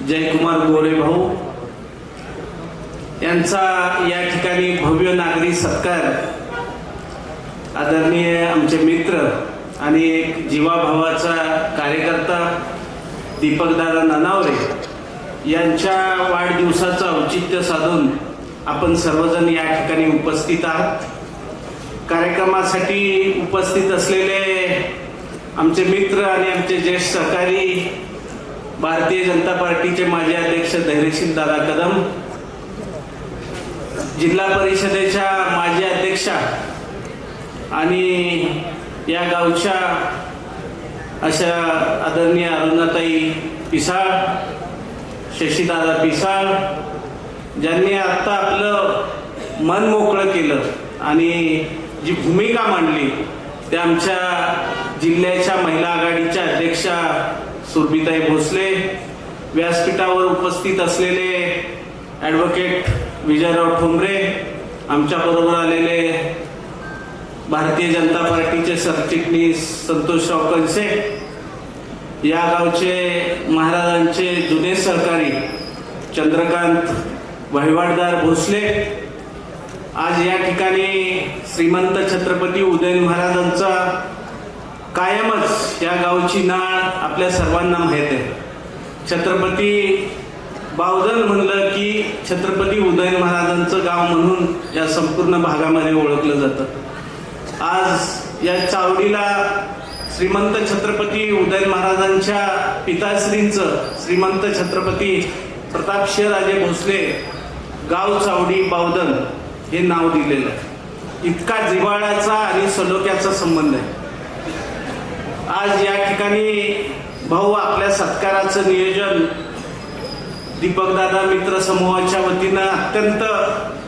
जयकुमार गोरे भाऊ यांचा या ठिकाणी भव्य नागरी सत्कार आदरणीय आमचे मित्र आणि एक जीवाभावाचा कार्यकर्ता दीपकदादा ननावरे यांच्या वाढदिवसाचं औचित्य साधून आपण सर्वजण या ठिकाणी उपस्थित आहात। कार्यक्रमासाठी उपस्थित असलेले आमचे मित्र आणि आमचे ज्येष्ठ सहकारी भारतीय जनता पार्टीचे माजी अध्यक्ष धैर्यशील दादा कदम, जिल्हा परिषदेच्या माजी अध्यक्षा आणि या गावच्या अशा आदरणीय अरुणाताई पिसाळ, शशीदादा पिसाळ, ज्यांनी आता आपलं मन मोकळं केलं आणि जी भूमिका मांडली ते आमच्या जिल्ह्याच्या महिला आघाडीच्या अध्यक्षा सुरभिताई भोसले, व्यासपीठावर उपस्थित असलेले ॲडव्होकेट विजयराव ठोंबरे, आमच्या बरोबर आलेले भारतीय जनता पार्टीचे सरचिटणीस संतोषराव कनसे, या गावचे महाराजांचे जुने सहकारी चंद्रकांत वहिवाटदार भोसले, आज या ठिकाणी श्रीमंत छत्रपती उदयन महाराजांचा कायमच या गावची नाळ आपल्या सर्वांना माहीत आहे। छत्रपती बावधन म्हणलं की छत्रपती उदयन महाराजांचं गाव म्हणून या संपूर्ण भागामध्ये ओळखलं जातं। आज या चावडीला श्रीमंत छत्रपती उदयन महाराजांच्या पिताश्रींचं श्रीमंत छत्रपती प्रतापसिंहराजे भोसले गाव चावडी बावधन हे नाव दिलेलं आहे। इतका जिव्हाळ्याचा आणि सलोख्याचा संबंध आहे। आज या ठिकाणी भाऊ आपल्या सत्काराचं नियोजन दीपकदादा मित्र समूहाच्या वतीनं अत्यंत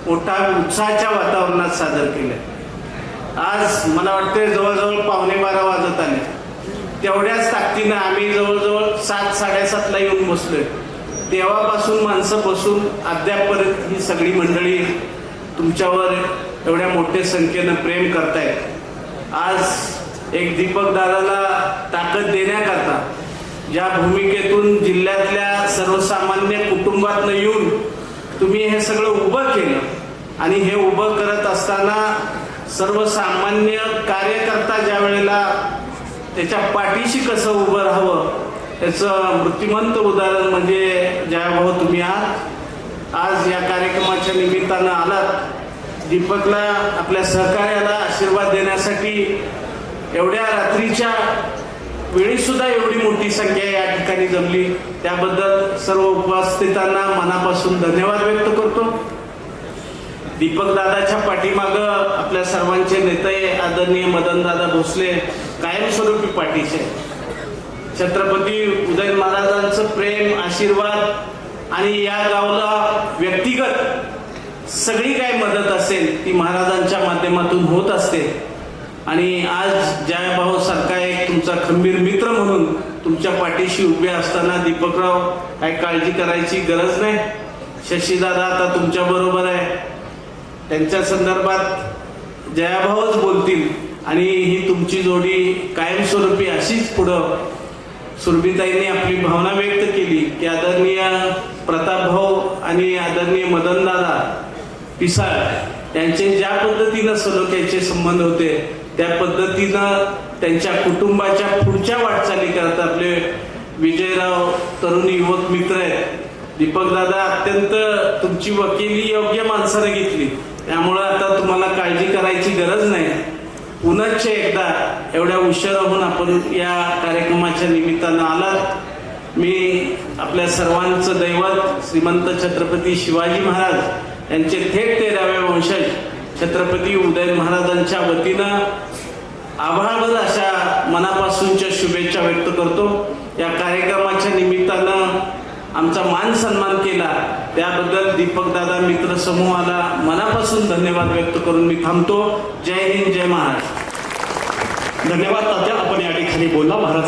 मोठ्या उत्साहाच्या वातावरणात सादर केलं। आज मला वाटते जवळजवळ 11:15 वाजत आले, तेवढ्याच ताकदीनं आम्ही जवळजवळ 7-7:30ला येऊन बसलोय। तेव्हापासून माणसं बसून अद्यापपर्यंत ही सगळी मंडळी तुमच्यावर एवढ्या मोठ्या संख्येनं प्रेम करतायत। आज एक दीपकदादाला ताकद देण्याकरता ज्या भूमिकेतून जिल्ह्यातल्या सर्वसामान्य कुटुंबातनं येऊन तुम्ही हे सगळं उभं केलं आणि हे उभं करत असताना सर्वसामान्य कार्यकर्ता ज्या वेळेला त्याच्या पाठीशी कसं उभं राहावं याचं मूर्तिमंत उदाहरण म्हणजे जयभाऊ तुम्ही आहात। आज या कार्यक्रमाच्या निमित्तानं आलात, दीपकला आपल्या सहकार्याला आशीर्वाद देण्यासाठी एवढ्या रात्रीच्या वेळी सुद्धा एवढी मोठी संख्या या ठिकाणी जमली, त्याबद्दल सर्व उपस्थितांना मनापासून धन्यवाद व्यक्त करतो। दीपकदादाच्या पाठीमागं आपल्या सर्वांचे नेते आदरणीय मदनदादा भोसले कायमस्वरूपी पाठीचे। छत्रपती उदयन महाराजांचं प्रेम, आशीर्वाद आणि या गावाला व्यक्तिगत सगळी काय मदत असेल ती महाराजांच्या माध्यमातून होत असते। आणि आज जयभाऊ सारखा एक तुमचा खंबीर मित्र म्हणून तुमच्या पाठीशी उभे असताना दीपकराव काय काळजी करायची गरज नाही। शशीदादा आता तुमच्या बरोबर आहे, त्यांच्या संदर्भात जयभाऊच बोलतील आणि ही तुमची जोडी कायमस्वरूपी अशीच पुढं। सुरभिताईंनी आपली भावना व्यक्त केली की आदरणीय प्रतापभाऊ आणि आदरणीय मदनदादा पिसाळ यांचे ज्या पद्धतीनं सलोख्याचे संबंध होते त्या पद्धतीनं त्यांच्या कुटुंबाच्या पुढच्या वाटचाली करत आपले विजयराव तरुण युवक मित्र आहेत। दीपकदादा अत्यंत तुमची वकिली योग्य माणसाने घेतली, त्यामुळे आता तुम्हाला काळजी करायची गरज नाही। पुनश्च एकदा एवढ्या उशिराहून आपण या कार्यक्रमाच्या निमित्तानं आलात। मी आपल्या सर्वांचं दैवत श्रीमंत छत्रपती शिवाजी महाराज यांचे थेट 13वे वंशज छत्रपती उदयन महाराजांच्या वतीनं आभाळभर अशा मनापासूनच्या शुभेच्छा व्यक्त करतो। या कार्यक्रमाच्या निमित्तानं आमचा मान सन्मान केला त्याबद्दल दीपकदादा मित्र समूहाला मनापासून धन्यवाद व्यक्त करून मी थांबतो। जय हिंद, जय महाराष्ट्र। धन्यवाद तात्या, आपण या ठिकाणी बोलला महाराज।